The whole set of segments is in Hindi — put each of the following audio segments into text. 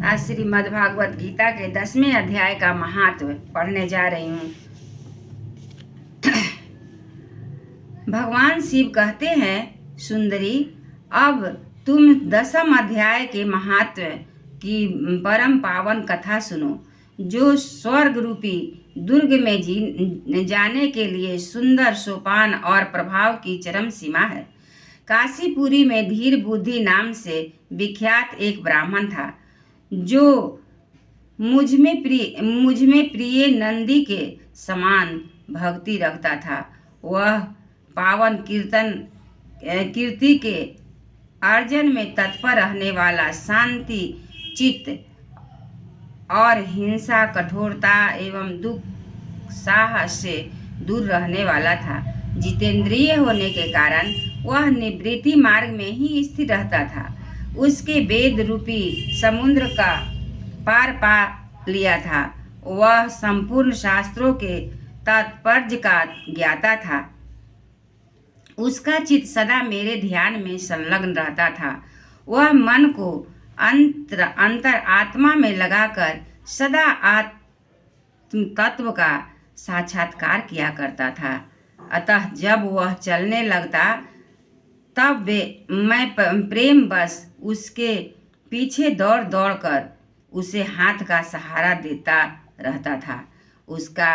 आज श्रीमद् भागवत गीता के 10वें अध्याय का महात्व पढ़ने जा रही हूँ। भगवान शिव कहते हैं, सुंदरी, अब तुम 10वें अध्याय के महात्व की परम पावन कथा सुनो, जो स्वर्ग रूपी दुर्ग में जाने के लिए सुंदर सोपान और प्रभाव की चरम सीमा है। काशीपुरी में धीर बुद्धि नाम से विख्यात एक ब्राह्मण था, जो मुझ में प्रिय नंदी के समान भक्ति रखता था। वह पावन कीर्ति के अर्जन में तत्पर रहने वाला, शांति चित्त और हिंसा, कठोरता एवं दुख साहस से दूर रहने वाला था। जितेंद्रिय होने के कारण वह निवृत्ति मार्ग में ही स्थिर रहता था। उसके वेद रूपी समुद्र का पार पा लिया था। वह संपूर्ण शास्त्रों के तात्पर्य का ज्ञाता था। उसका चित्त सदा मेरे ध्यान में संलग्न रहता था। वह मन को अंतर आत्मा में लगाकर सदा आत्म तत्व का साक्षात्कार किया करता था। अतः जब वह चलने लगता, तब मैं प्रेम बस उसके पीछे दौड़ दौड़ कर उसे हाथ का सहारा देता रहता था। उसका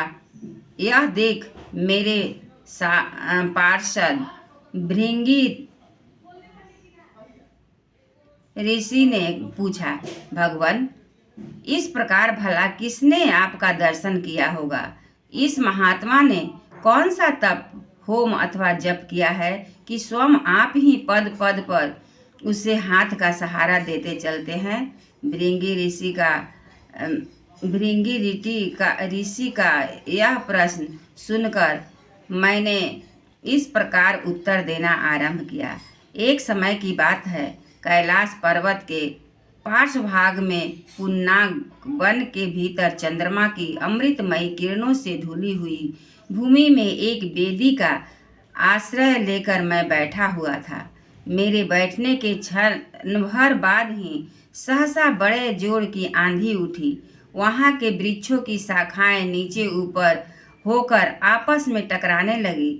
यह देख मेरे पार्षद भृंगी ऋषि ने पूछा, भगवान, इस प्रकार भला किसने आपका दर्शन किया होगा? इस महात्मा ने कौन सा तप, होम अथवा जप किया है कि स्वयं आप ही पद पद पर उसे हाथ का सहारा देते चलते हैं? भृंगी ऋषि का यह प्रश्न सुनकर मैंने इस प्रकार उत्तर देना आरंभ किया। एक समय की बात है, कैलाश पर्वत के पार्श्वभाग में पुन्नाग वन के भीतर चंद्रमा की अमृतमयी किरणों से धुली हुई भूमि में एक वेदी का आश्रय लेकर मैं बैठा हुआ था। मेरे बैठने के क्षण भर बाद ही सहसा बड़े जोर की आंधी उठी। वहां के वृक्षों की शाखाएं नीचे ऊपर होकर आपस में टकराने लगी।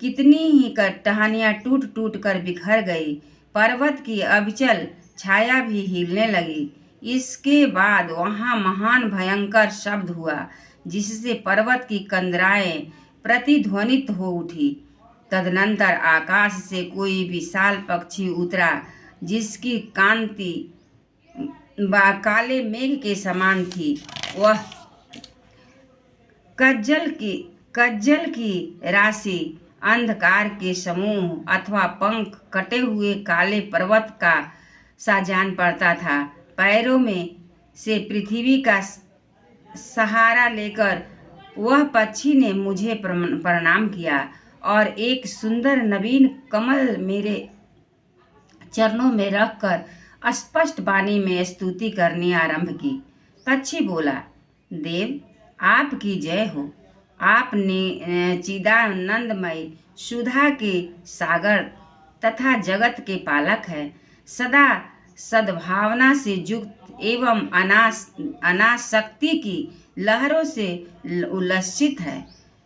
कितनी ही टहनियां टूट टूट कर बिखर गई। पर्वत की अविचल छाया भी हिलने लगी। इसके बाद वहां महान भयंकर शब्द हुआ, जिससे पर्वत की कंदराएं प्रतिध्वनित हो उठी। तदनंतर आकाश से कोई विशाल पक्षी उतरा, जिसकी कांति काले मेघ के समान थी। वह कज्जल की राशि, अंधकार के समूह अथवा पंख कटे हुए काले पर्वत का सा जान पड़ता था। पैरों में से पृथ्वी का सहारा लेकर वह पक्षी ने मुझे प्रणाम किया और एक सुंदर नवीन कमल मेरे चरणों में रखकर स्पष्ट वाणी में स्तुति करनी आरंभ की। पक्षी बोला, देव, आपकी जय हो। आप चिदानंदमय सुधा के सागर तथा जगत के पालक है। सदा सद्भावना से युक्त एवं अनासक्ति की लहरों से उल्लसित है।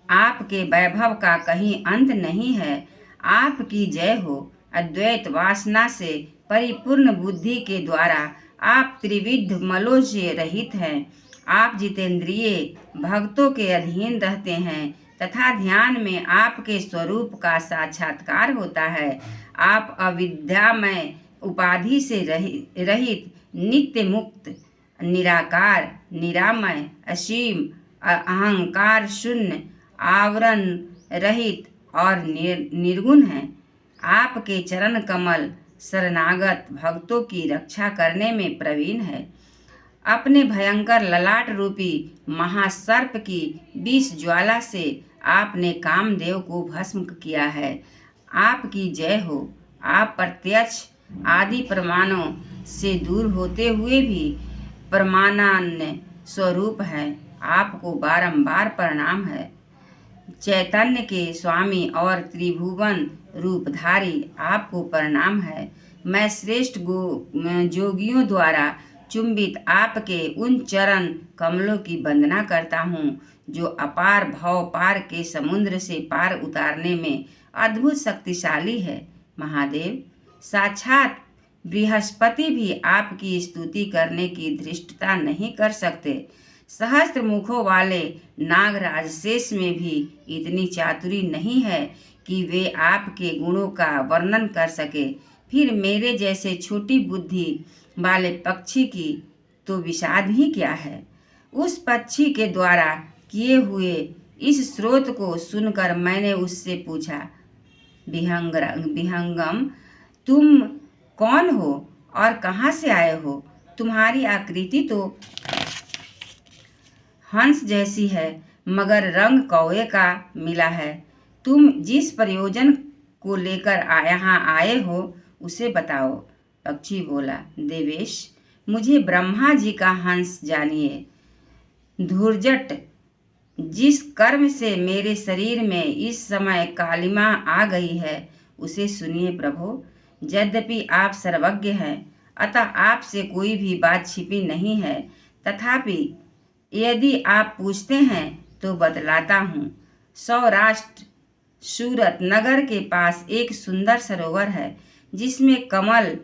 आपके वैभव का कहीं अंत नहीं है। आपकी जय हो। अद्वैत वासना से परिपूर्ण बुद्धि के द्वारा आप त्रिविध मलों से रहित हैं। आप जितेंद्रिय भक्तों के अधीन रहते हैं तथा ध्यान में आपके स्वरूप का साक्षात्कार होता है। आप अविद्यामय उपाधि से रहित, नित्य मुक्त, निराकार, निरामय, असीम, अहंकार शून्य, आवरण रहित और निर्गुण हैं। आपके चरण कमल शरणागत भक्तों की रक्षा करने में प्रवीण है। अपने भयंकर ललाट रूपी महासर्प की विष ज्वाला से आपने कामदेव को भस्म किया है। आपकी जय हो। आप प्रत्यक्ष आदि प्रमाणों से दूर होते हुए भी प्रमाणान्य स्वरूप हैं। आपको बारंबार प्रणाम है। चैतन्य के स्वामी और त्रिभुवन रूपधारी, आपको प्रणाम है। मैं श्रेष्ठ जोगियों द्वारा चुंबित आपके उन चरण कमलों की वंदना करता हूँ जो अपार भव पार के समुद्र से पार उतारने में अद्भुत शक्तिशाली है। महादेव, साक्षात बृहस्पति भी आपकी स्तुति करने की धृष्टता नहीं कर सकते। सहस्त्र मुखों वाले नागराज शेष में भी इतनी चातुरी नहीं है कि वे आपके गुणों का वर्णन कर सके। फिर मेरे जैसे छोटी बुद्धि वाले पक्षी की तो विषाद ही क्या है। उस पक्षी के द्वारा किए हुए इस स्रोत को सुनकर मैंने उससे पूछा, विहंगम, तुम कौन हो और कहाँ से आए हो? तुम्हारी आकृति तो हंस जैसी है, मगर रंग कौवे का मिला है। तुम जिस प्रयोजन को लेकर यहाँ आए हो उसे बताओ। पक्षी बोला, देवेश, मुझे ब्रह्मा जी का हंस जानिए। धूर्जट, जिस कर्म से मेरे शरीर में इस समय कालिमा आ गई है उसे सुनिए प्रभु। यद्यपि आप सर्वज्ञ हैं, अतः आपसे कोई भी बात छिपी नहीं है, तथापि यदि आप पूछते हैं तो बतलाता हूँ। सौराष्ट्र सूरत नगर के पास एक सुंदर सरोवर है जिसमें कमल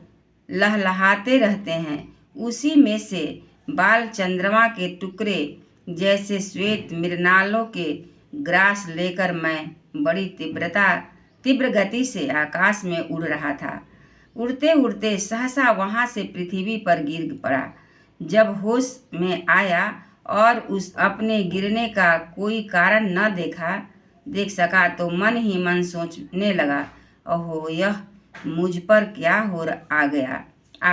लहलहाते रहते हैं। उसी में से बाल चंद्रमा के टुकड़े जैसे श्वेत मृणालों के ग्रास लेकर मैं बड़ी तीव्र गति से आकाश में उड़ रहा था। उड़ते उड़ते सहसा वहाँ से पृथ्वी पर गिर पड़ा। जब होश में आया और उस अपने गिरने का कोई कारण न देख सका तो मन ही मन सोचने लगा, ओहो, यह मुझ पर क्या आ गया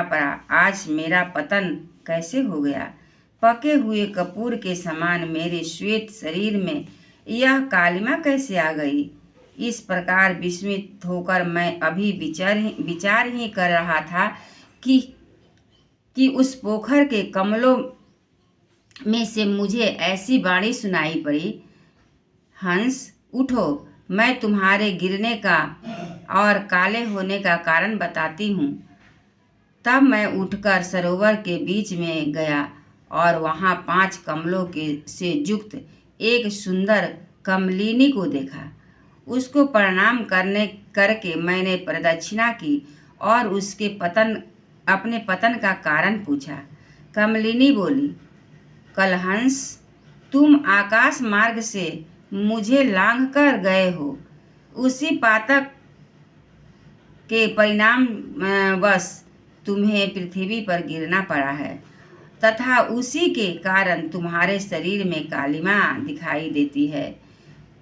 पड़ा। आज मेरा पतन कैसे हो गया? पके हुए कपूर के समान मेरे श्वेत शरीर में यह कालिमा कैसे आ गई? इस प्रकार विस्मित होकर मैं अभी विचार ही कर रहा था कि उस पोखर के कमलों में से मुझे ऐसी वाणी सुनाई पड़ी, हंस उठो, मैं तुम्हारे गिरने का और काले होने का कारण बताती हूँ। तब मैं उठकर सरोवर के बीच में गया और वहाँ 5 कमलों से युक्त एक सुंदर कमलिनी को देखा। उसको प्रणाम करके मैंने प्रदक्षिणा की और उसके अपने पतन का कारण पूछा। कमलिनी बोली, कलहंस, तुम आकाश मार्ग से मुझे लांघ कर गए हो। उसी पातक के परिणाम वश तुम्हें पृथ्वी पर गिरना पड़ा है तथा उसी के कारण तुम्हारे शरीर में कालिमा दिखाई देती है।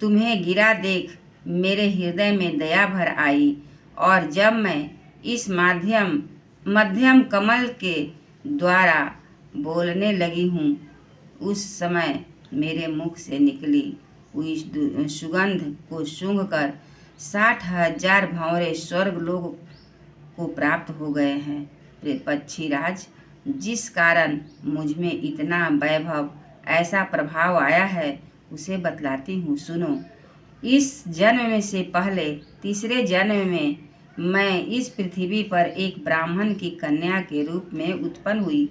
तुम्हें गिरा देख मेरे हृदय में दया भर आई और जब मैं इस मध्यम कमल के द्वारा बोलने लगी हूँ उस समय मेरे मुख से निकली हुई सुगंध को सूंघकर 60,000 भंवरे स्वर्ग लोक को प्राप्त हो गए हैं। पक्षीराज, जिस कारण मुझ में इतना वैभव, ऐसा प्रभाव आया है उसे बतलाती हूँ, सुनो। इस जन्म से पहले तीसरे जन्म में मैं इस पृथ्वी पर एक ब्राह्मण की कन्या के रूप में उत्पन्न हुई।